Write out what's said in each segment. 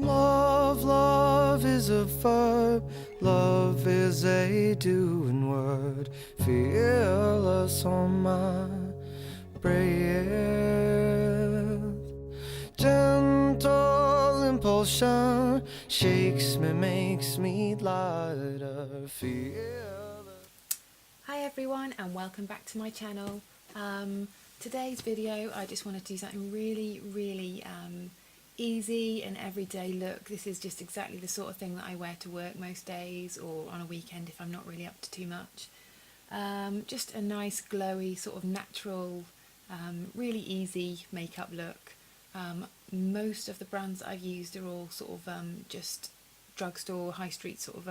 Love, love is a verb, love is a doing word, fearless on my breath, gentle impulsion shakes me, makes me lighter, fearless. Hi everyone and welcome back to my channel. Today's video I just want to do something really easy and everyday look. This is just exactly the sort of thing that I wear to work most days or on a weekend if I'm not really up to too much. Just a nice glowy sort of natural, really easy makeup look. Most of the brands that I've used are all sort of just drugstore, high street sort of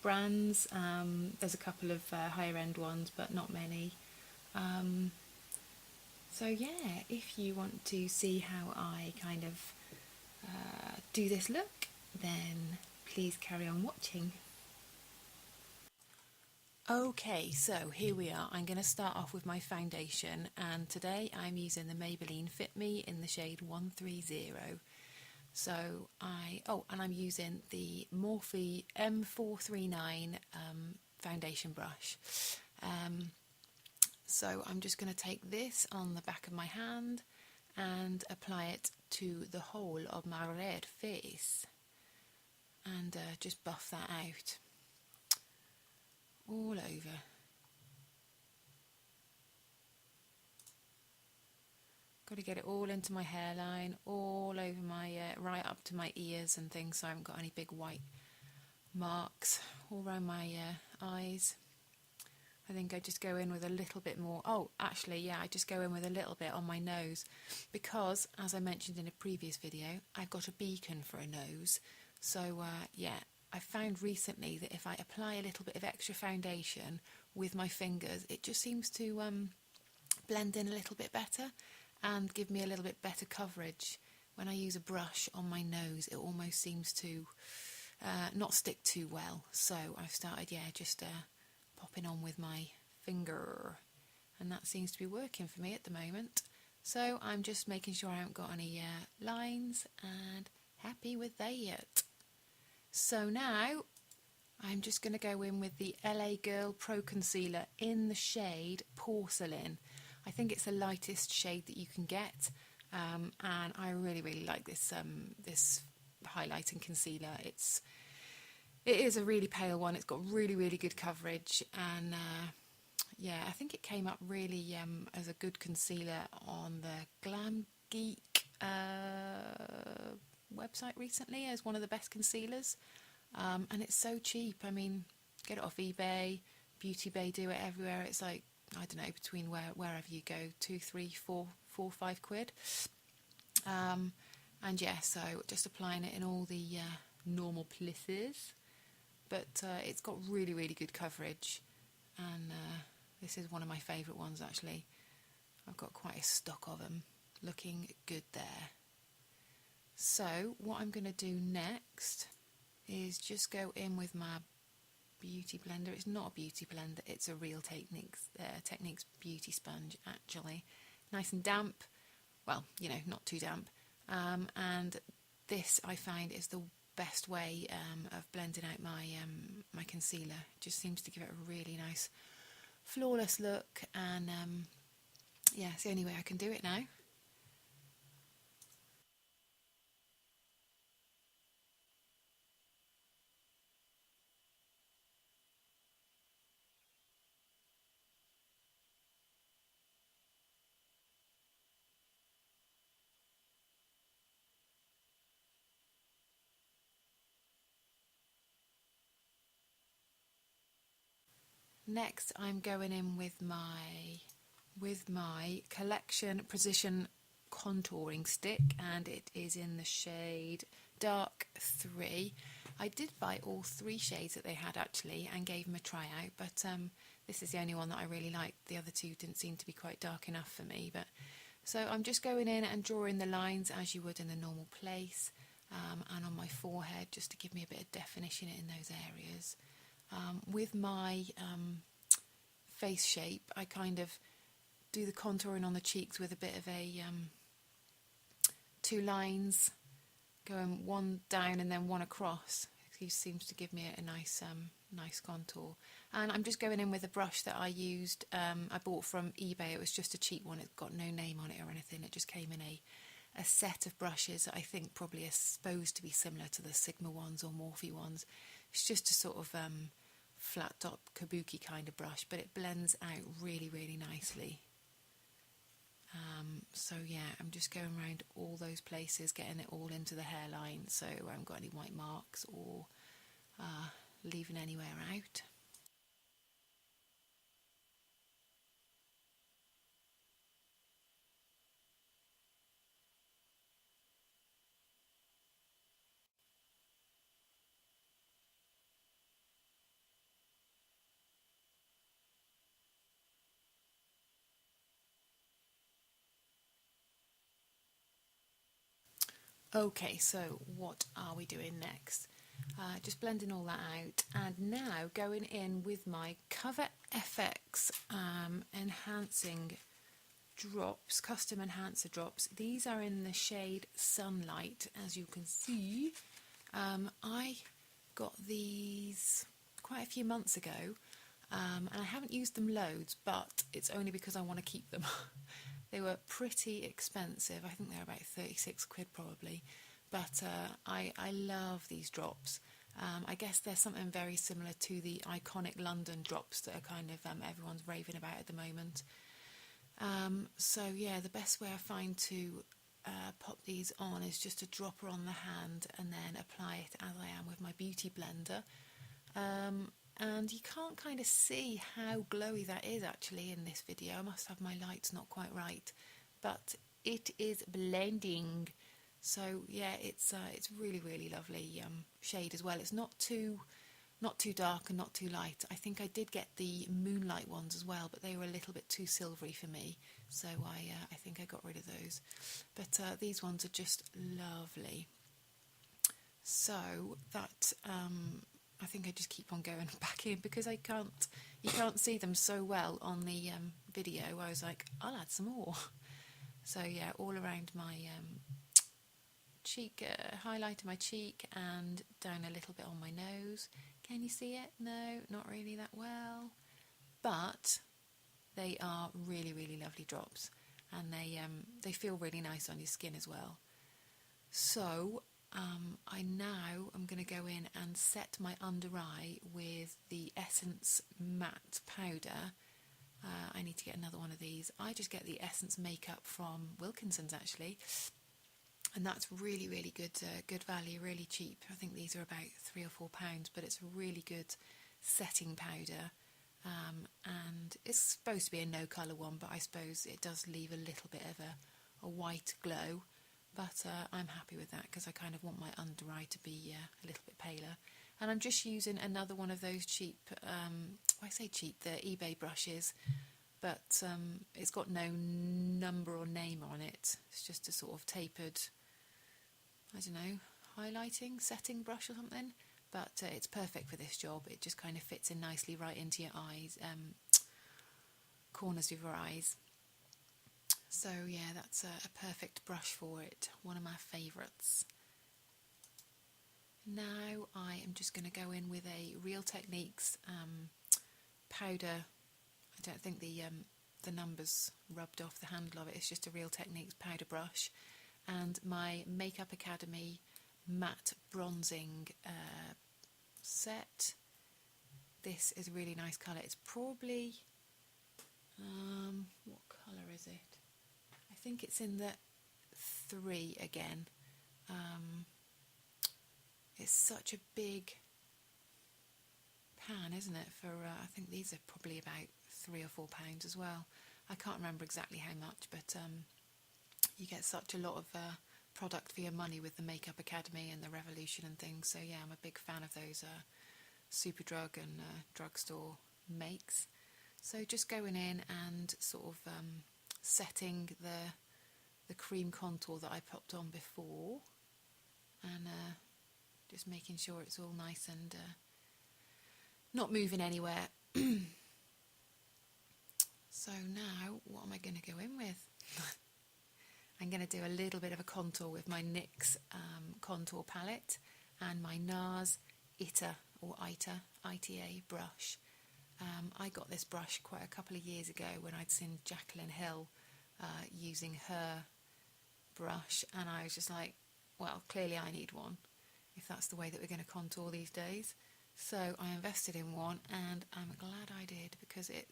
brands. There's a couple of higher end ones but not many. So yeah, if you want to see how I kind of do this look, then please carry on watching. Okay, so here we are. I'm going to start off with my foundation, and today I'm using the Maybelline Fit Me in the shade 130. So and I'm using the Morphe M439 foundation brush. So I'm just going to take this on the back of my hand and apply it to the whole of my red face and just buff that out all over. Got to get it all into my hairline, all over my, right up to my ears and things, so I haven't got any big white marks all around my eyes. I think I just go in with a little bit more. Oh, actually, yeah, I just go in with a little bit on my nose because, as I mentioned in a previous video, I've got a beacon for a nose. So, yeah, I found recently that if I apply a little bit of extra foundation with my fingers, it just seems to blend in a little bit better and give me a little bit better coverage. When I use a brush on my nose, it almost seems to not stick too well. So I've started, yeah, just popping on with my finger, and that seems to be working for me at the moment. So I'm just making sure I haven't got any lines, and happy with that. So now I'm just going to go in with the LA Girl Pro Concealer in the shade Porcelain. I think it's the lightest shade that you can get, and I really like this this highlighting concealer. It is a really pale one. It's got really good coverage, and yeah, I think it came up really as a good concealer on the Glam Geek website recently as one of the best concealers, and it's so cheap. I mean, get it off eBay, Beauty Bay do it everywhere. It's like, I don't know, between wherever you go, 2, 3, 4, 5 quid. And yeah, so just applying it in all the normal places. But it's got really good coverage, and this is one of my favourite ones actually. I've got quite a stock of them, looking good there. So what I'm going to do next is just go in with my beauty blender. It's not a beauty blender, it's a real Techniques beauty sponge actually. Nice and damp, well, you know, not too damp, and this I find is the best way of blending out my my concealer. It just seems to give it a really nice flawless look, and yeah, it's the only way I can do it now. Next I'm going in with my Collection Precision contouring stick, and it is in the shade Dark 3. I did buy all 3 shades that they had actually and gave them a try out, but this is the only one that I really liked. The other 2 didn't seem to be quite dark enough for me. But so I'm just going in and drawing the lines as you would in the normal place, and on my forehead, just to give me a bit of definition in those areas. With my face shape, I kind of do the contouring on the cheeks with a bit of a 2 lines going one down and then one across. He seems to give me a nice nice contour. And I'm just going in with a brush that I used, I bought from eBay. It was just a cheap one. It's got no name on it or anything. It just came in a set of brushes that I think probably are supposed to be similar to the Sigma ones or Morphe ones. It's just a sort of flat top kabuki kind of brush, but it blends out really, really nicely. So yeah, I'm just going around all those places, getting it all into the hairline, so I haven't got any white marks or leaving anywhere out. Okay, so what are we doing next? Just blending all that out, and now going in with my Cover FX enhancing drops, custom enhancer drops. These are in the shade Sunlight, as you can see. I got these quite a few months ago, and I haven't used them loads, but it's only because I want to keep them. They were pretty expensive. I think they're about 36 quid probably, but I love these drops. I guess they're something very similar to the iconic London drops that are kind of everyone's raving about at the moment. So yeah, the best way I find to pop these on is just to drop her on the hand and then apply it as I am with my beauty blender. And you can't kind of see how glowy that is actually in this video. I must have my lights not quite right, but it is blending. So yeah, it's really, really lovely shade as well. It's not too dark and not too light. I think I did get the Moonlight ones as well, but they were a little bit too silvery for me, so I think I got rid of those. But these ones are just lovely. So that I think I just keep on going back in because you can't see them so well on the video. I was like, I'll add some more. So yeah, all around my cheek, highlighter my cheek, and down a little bit on my nose. Can you see it? No, not really that well, but they are really, really lovely drops, and they feel really nice on your skin as well. So I now am going to go in and set my under eye with the Essence Matte Powder. I need to get another one of these. I just get the Essence makeup from Wilkinson's actually, and that's really, really good value, really cheap. I think these are about £3 or £4, but it's a really good setting powder. And it's supposed to be a no colour one, but I suppose it does leave a little bit of a white glow. But I'm happy with that because I kind of want my under eye to be a little bit paler. And I'm just using another one of those cheap, I say cheap, the eBay brushes, but it's got no number or name on it. It's just a sort of tapered, I don't know, highlighting, setting brush or something. But it's perfect for this job. It just kind of fits in nicely right into your eyes, corners of your eyes. So yeah, that's a perfect brush for it, one of my favourites. Now I am just going to go in with a Real Techniques powder. I don't think the numbers rubbed off the handle of it. It's just a Real Techniques powder brush, and my Makeup Academy matte bronzing set. This is a really nice colour. It's probably what colour is it? I think it's in the 3 again. It's such a big pan, isn't it? For I think these are probably about £3 or £4 as well. I can't remember exactly how much, but you get such a lot of product for your money with the Makeup Academy and the Revolution and things. So yeah, I'm a big fan of those Superdrug and drugstore makes. So just going in and sort of setting the cream contour that I popped on before, and just making sure it's all nice and not moving anywhere. So now what am I going to go in with? I'm I'm going to do a little bit of a contour with my NYX Contour palette and my NARS ITA brush. I got this brush quite a couple of years ago when I'd seen Jacqueline Hill using her brush, and I was just like, well, clearly I need one if that's the way that we're going to contour these days. So I invested in one, and I'm glad I did, because it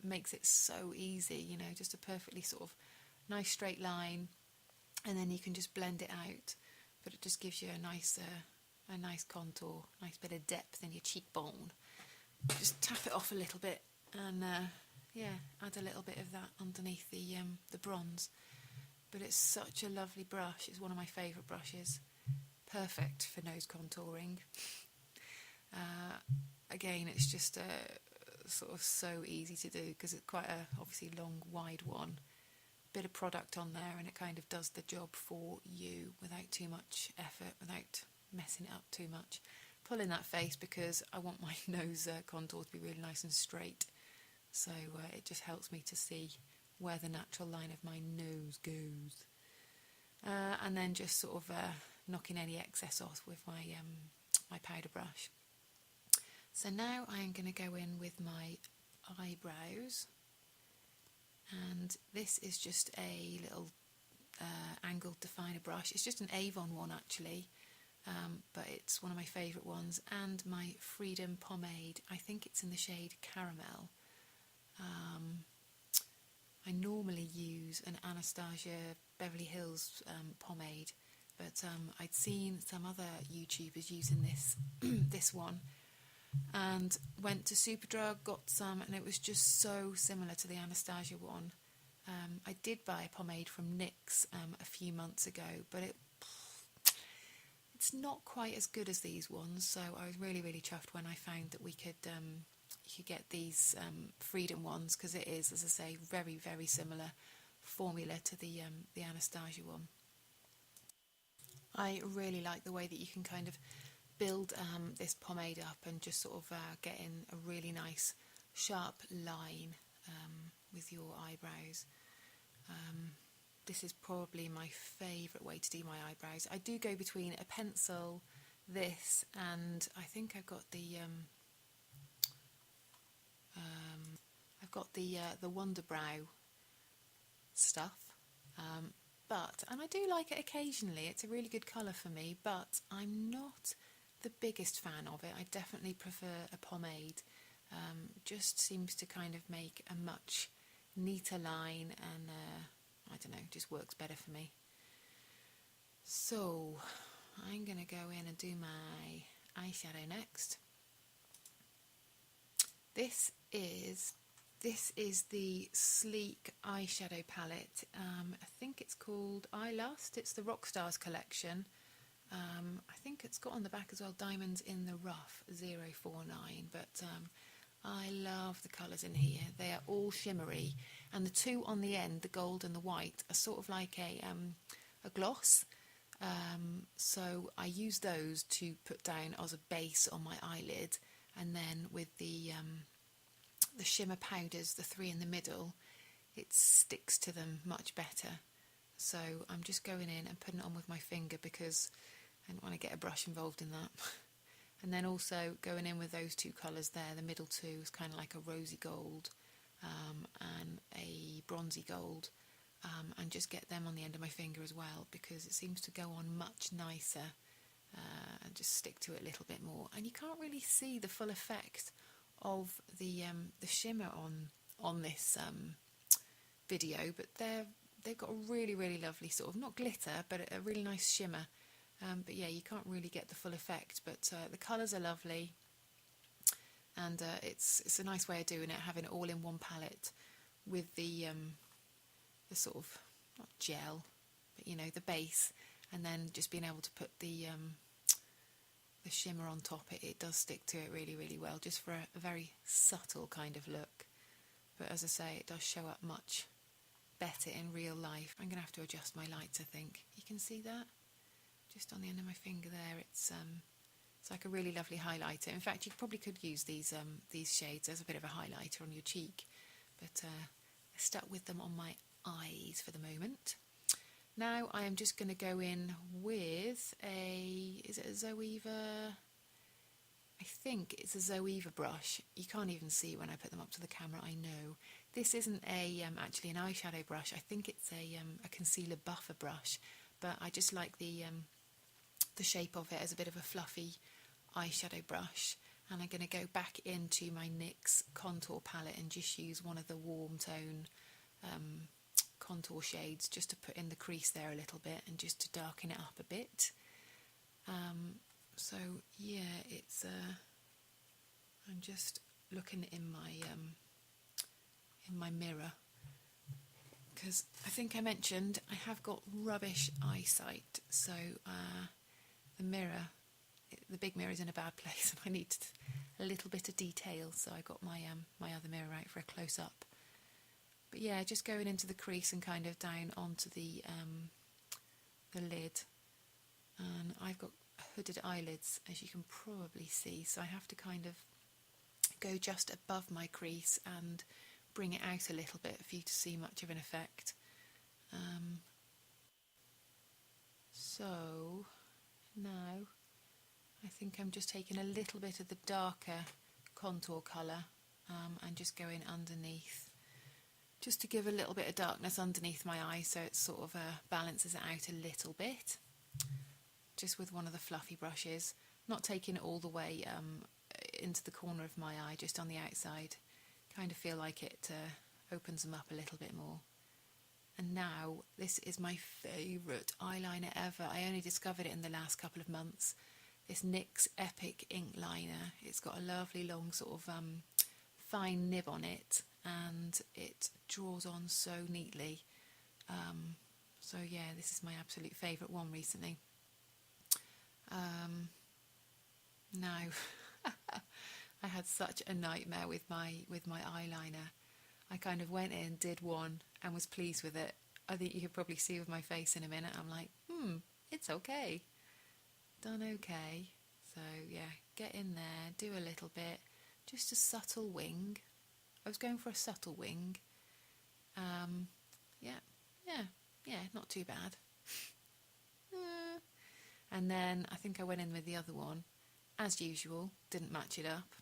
makes it so easy, you know, just a perfectly sort of nice straight line, and then you can just blend it out, but it just gives you a nice contour, nice bit of depth in your cheekbone. Just tap it off a little bit, and yeah, add a little bit of that underneath the bronze. But it's such a lovely brush. It's one of my favourite brushes. Perfect for nose contouring. Again, it's just sort of so easy to do, because it's quite a obviously long, wide one. Bit of product on there, and it kind of does the job for you without too much effort, without messing it up too much. Pull in that face because I want my nose contour to be really nice and straight, so it just helps me to see where the natural line of my nose goes, and then just sort of knocking any excess off with my my powder brush. So now I'm going to go in with my eyebrows, and this is just a little angled definer brush. It's just an Avon one actually, but it's one of my favourite ones, and my Freedom pomade. I think it's in the shade Caramel. I normally use an Anastasia Beverly Hills pomade, but I'd seen some other YouTubers using this this one, and went to Superdrug, got some, and it was just so similar to the Anastasia one. I did buy a pomade from NYX a few months ago, but it's not quite as good as these ones, so I was really, really chuffed when I found that we could you could get these Freedom ones, because it is, as I say, very, very similar formula to the Anastasia one. I really like the way that you can kind of build this pomade up and just sort of get in a really nice sharp line with your eyebrows. This is probably my favourite way to do my eyebrows. I do go between a pencil, this, and I think I've got the Wonder Brow stuff, and I do like it occasionally. It's a really good colour for me, but I'm not the biggest fan of it. I definitely prefer a pomade. Just seems to kind of make a much neater line, and I don't know, just works better for me. So I'm going to go in and do my eyeshadow next. This is the Sleek eyeshadow palette. I think it's called Eyelust. It's the Rockstars collection. I think it's got on the back as well, Diamonds in the Rough 049, but I love the colours in here. They are all shimmery, and the two on the end, the gold and the white, are sort of like a gloss. So I use those to put down as a base on my eyelid, and then with the shimmer powders, the three in the middle, it sticks to them much better. So I'm just going in and putting it on with my finger because I don't want to get a brush involved in that. And then also going in with those two colours there, the middle two is kind of like a rosy gold and a bronzy gold, and just get them on the end of my finger as well, because it seems to go on much nicer, and just stick to it a little bit more. And you can't really see the full effect of the shimmer on this video, but they've got a really, really lovely sort of, not glitter, but a really nice shimmer. But yeah, you can't really get the full effect, but the colours are lovely, and it's a nice way of doing it, having it all in one palette with the sort of, not gel, but you know, the base, and then just being able to put the shimmer on top. It does stick to it really, really well, just for a very subtle kind of look. But as I say, it does show up much better in real life. I'm going to have to adjust my lights, I think. You can see that? Just on the end of my finger there, it's like a really lovely highlighter. In fact, you probably could use these shades as a bit of a highlighter on your cheek, but I stuck with them on my eyes for the moment. Now I am just going to go in with is it a Zoeva? I think it's a Zoeva brush. You can't even see when I put them up to the camera, I know. This isn't actually an eyeshadow brush. I think it's a concealer buffer brush, but I just like the shape of it as a bit of a fluffy eyeshadow brush. And I'm going to go back into my NYX Contour palette and just use one of the warm tone contour shades just to put in the crease there a little bit and just to darken it up a bit. So yeah, it's I'm just looking in my mirror because I think I mentioned I have got rubbish eyesight, so the big mirror is in a bad place and I need a little bit of detail, so I got my my other mirror out for a close-up. But yeah, just going into the crease and kind of down onto the lid. And I've got hooded eyelids, as you can probably see, so I have to kind of go just above my crease and bring it out a little bit for you to see much of an effect. So now I think I'm just taking a little bit of the darker contour colour and just going underneath, just to give a little bit of darkness underneath my eye, so it sort of balances it out a little bit, just with one of the fluffy brushes, not taking it all the way into the corner of my eye, just on the outside. Kind of feel like it opens them up a little bit more. And now this is my favourite eyeliner ever. I only discovered it in the last couple of months. This NYX Epic ink liner. It's got a lovely long sort of fine nib on it, and it draws on so neatly. So yeah, this is my absolute favourite one recently. Now I had such a nightmare with my eyeliner. I kind of went in, did one, and was pleased with it. I think you could probably see with my face in a minute. I'm like, it's okay. Done okay. So yeah, get in there, do a little bit, just a subtle wing. I was going for a subtle wing. Yeah, not too bad. And then I think I went in with the other one, as usual, didn't match it up,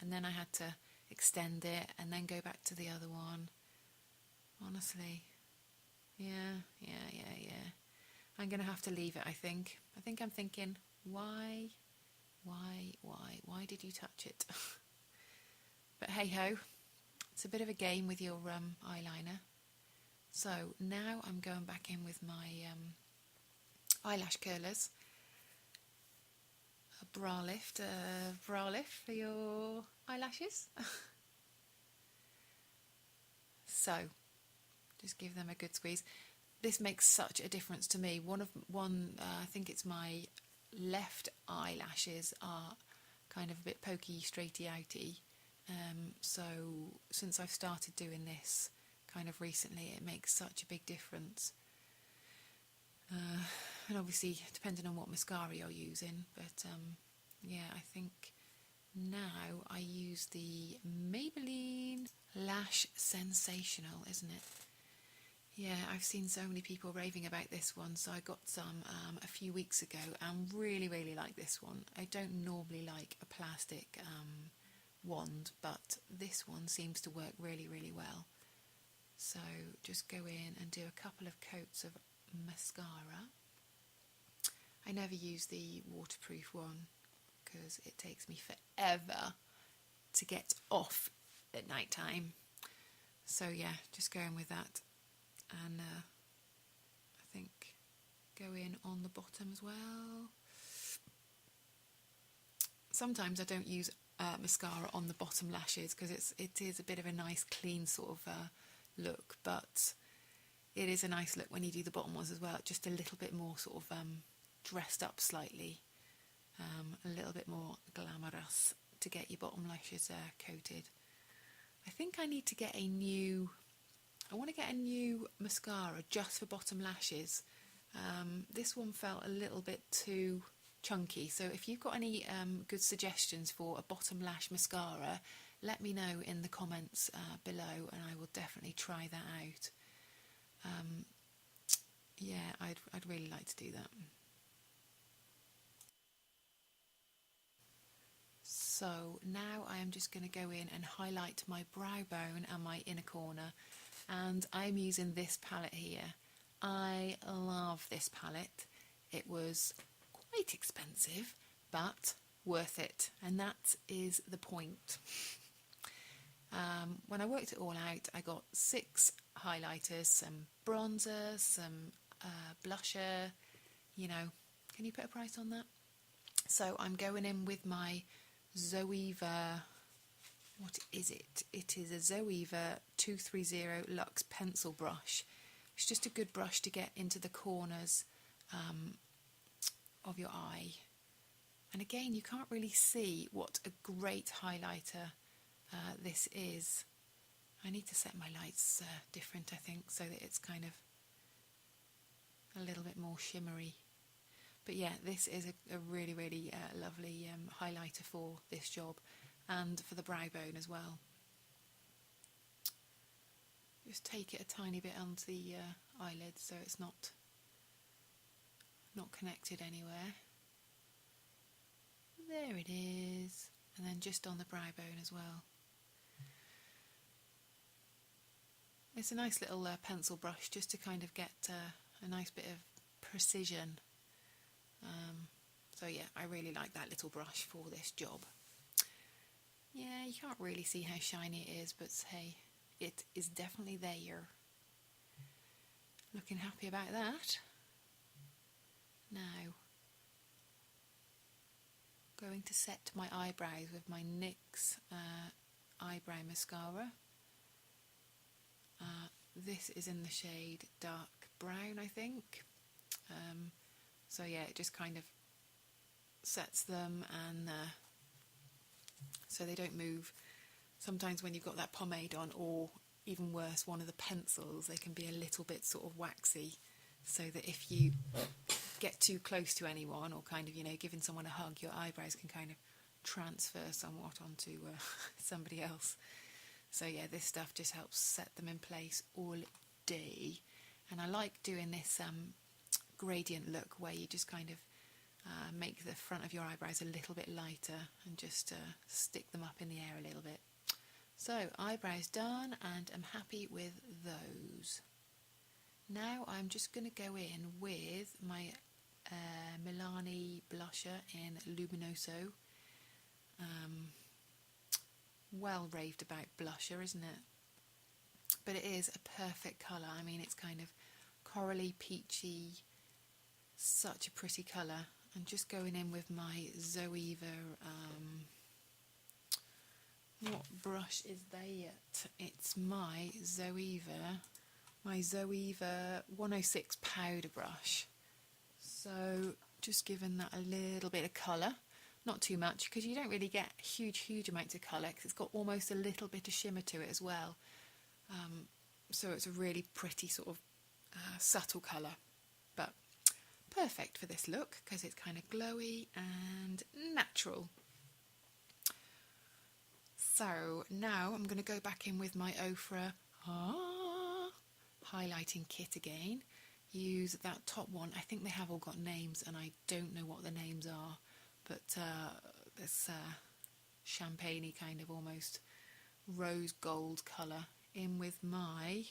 and then I had to extend it and then go back to the other one. Honestly, yeah. I'm going to have to leave it, I think. I'm thinking, why did you touch it? But hey ho, it's a bit of a game with your eyeliner. So now I'm going back in with my eyelash curlers. A bra lift for your eyelashes. So just give them a good squeeze. This makes such a difference to me. I think it's my left eyelashes are kind of a bit pokey, straighty outy. So since I've started doing this kind of recently, it makes such a big difference. And obviously depending on what mascara you're using, but yeah, I think now I use the Maybelline Lash Sensational, isn't it? Yeah, I've seen so many people raving about this one, so I got some a few weeks ago and really like this one. I don't normally like a plastic wand, but this one seems to work really well. So just go in and do a couple of coats of mascara. I never use the waterproof one because it takes me forever to get off at night time. So yeah, just go in with that, and I think go in on the bottom as well. Sometimes I don't use mascara on the bottom lashes because it is a bit of a nice clean sort of look, but it is a nice look when you do the bottom ones as well, just a little bit more sort of dressed up slightly, a little bit more glamorous to get your bottom lashes coated. I think I need to get I want to get a new mascara just for bottom lashes. This one felt a little bit too chunky, so if you've got any good suggestions for a bottom lash mascara, let me know in the comments below and I will definitely try that out. Yeah, really like to do that. So now I am just going to go in and highlight my brow bone and my inner corner, and I'm using this palette here. I love this palette. It was quite expensive, but worth it, and that is the point. When I worked it all out, I got 6 highlighters, some bronzer, some blusher, you know. Can you put a price on that? So I'm going in with my Zoeva, what is it? It is a Zoeva 230 Luxe pencil brush. It's just a good brush to get into the corners of your eye. And again, you can't really see what a great highlighter this is. I need to set my lights different, I think, so that it's kind of a little bit more shimmery. But yeah, this is a really, really lovely highlighter for this job, and for the brow bone as well. Just take it a tiny bit onto the eyelid so it's not connected anywhere. There it is. And then just on the brow bone as well. It's a nice little pencil brush just to kind of get a nice bit of precision. So yeah, I really like that little brush for this job. Yeah, you can't really see how shiny it is, but hey, it is definitely there. Looking happy about that. Now, going to set my eyebrows with my NYX eyebrow mascara. This is in the shade dark brown, I think. So yeah, it just kind of sets them, and so they don't move. Sometimes when you've got that pomade on, or even worse, one of the pencils, they can be a little bit sort of waxy, so that if you get too close to anyone, or kind of, you know, giving someone a hug, your eyebrows can kind of transfer somewhat onto somebody else. So yeah, this stuff just helps set them in place all day. And I like doing this gradient look where you just kind of make the front of your eyebrows a little bit lighter and just stick them up in the air a little bit. So eyebrows done, and I'm happy with those. Now I'm just going to go in with my Milani blusher in Illuminoso. Well raved about blusher, isn't it? But it is a perfect colour. I mean, it's kind of corally, peachy, such a pretty colour. I'm just going in with my Zoeva, what brush is that? It's my Zoeva 106 powder brush. So just giving that a little bit of colour. Not too much, because you don't really get huge amounts of colour, because it's got almost a little bit of shimmer to it as well. So it's a really pretty sort of subtle colour, but perfect for this look because it's kind of glowy and natural. So now I'm going to go back in with my OFRA highlighting kit again. Use that top one. I think they have all got names and I don't know what the names are, but this champagne-y kind of almost rose gold colour in with my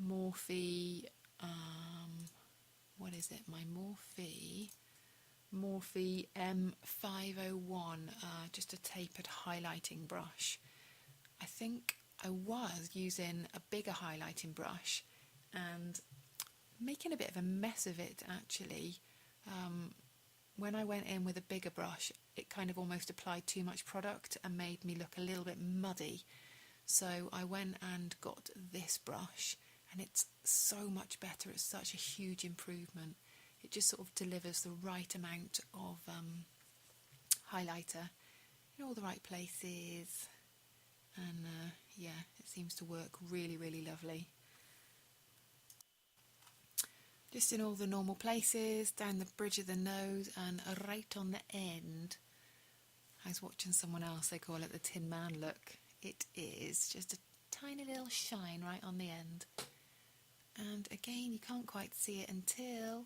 Morphe, what is it, my Morphe M501, just a tapered highlighting brush. I think I was using a bigger highlighting brush and making a bit of a mess of it actually. When I went in with a bigger brush, it kind of almost applied too much product and made me look a little bit muddy. So I went and got this brush, and it's so much better. It's such a huge improvement. It just sort of delivers the right amount of highlighter in all the right places, and yeah, it seems to work really, really lovely. Just in all the normal places, down the bridge of the nose and right on the end. I was watching someone else, they call it the Tin Man look. It is just a tiny little shine right on the end. And again, you can't quite see it until...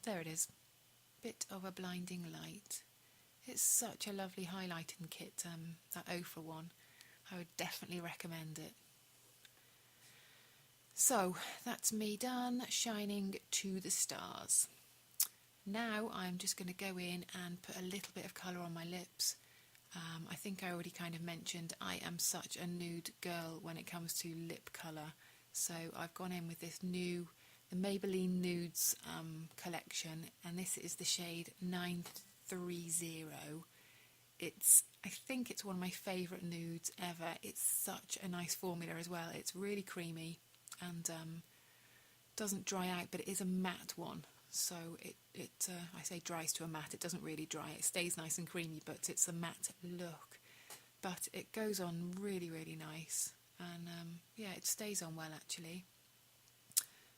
There it is. Bit of a blinding light. It's such a lovely highlighting kit, that OFRA one. I would definitely recommend it. So that's me done shining to the stars. Now I'm just going to go in and put a little bit of colour on my lips. I think I already kind of mentioned I am such a nude girl when it comes to lip colour. So I've gone in with this new, the Maybelline Nudes collection, and this is the shade 930. I think it's one of my favourite nudes ever. It's such a nice formula as well. It's really creamy and doesn't dry out, but it is a matte one. So I say dries to a matte. It doesn't really dry. It stays nice and creamy, but it's a matte look. But it goes on really, really nice. And yeah, it stays on well actually.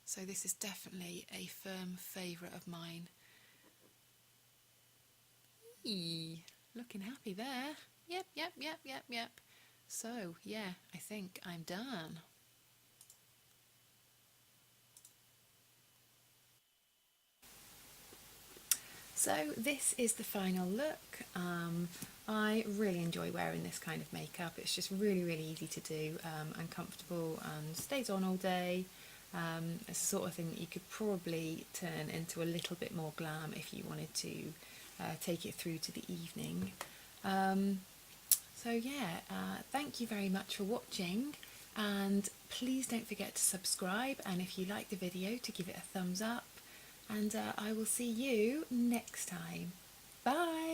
So this is definitely a firm favourite of mine. Eee, looking happy there. Yep. So yeah, I think I'm done. So this is the final look. I really enjoy wearing this kind of makeup. It's just really, really easy to do and comfortable and stays on all day. It's the sort of thing that you could probably turn into a little bit more glam if you wanted to take it through to the evening. So yeah, thank you very much for watching, and please don't forget to subscribe, and if you like the video to give it a thumbs up, and I will see you next time. Bye!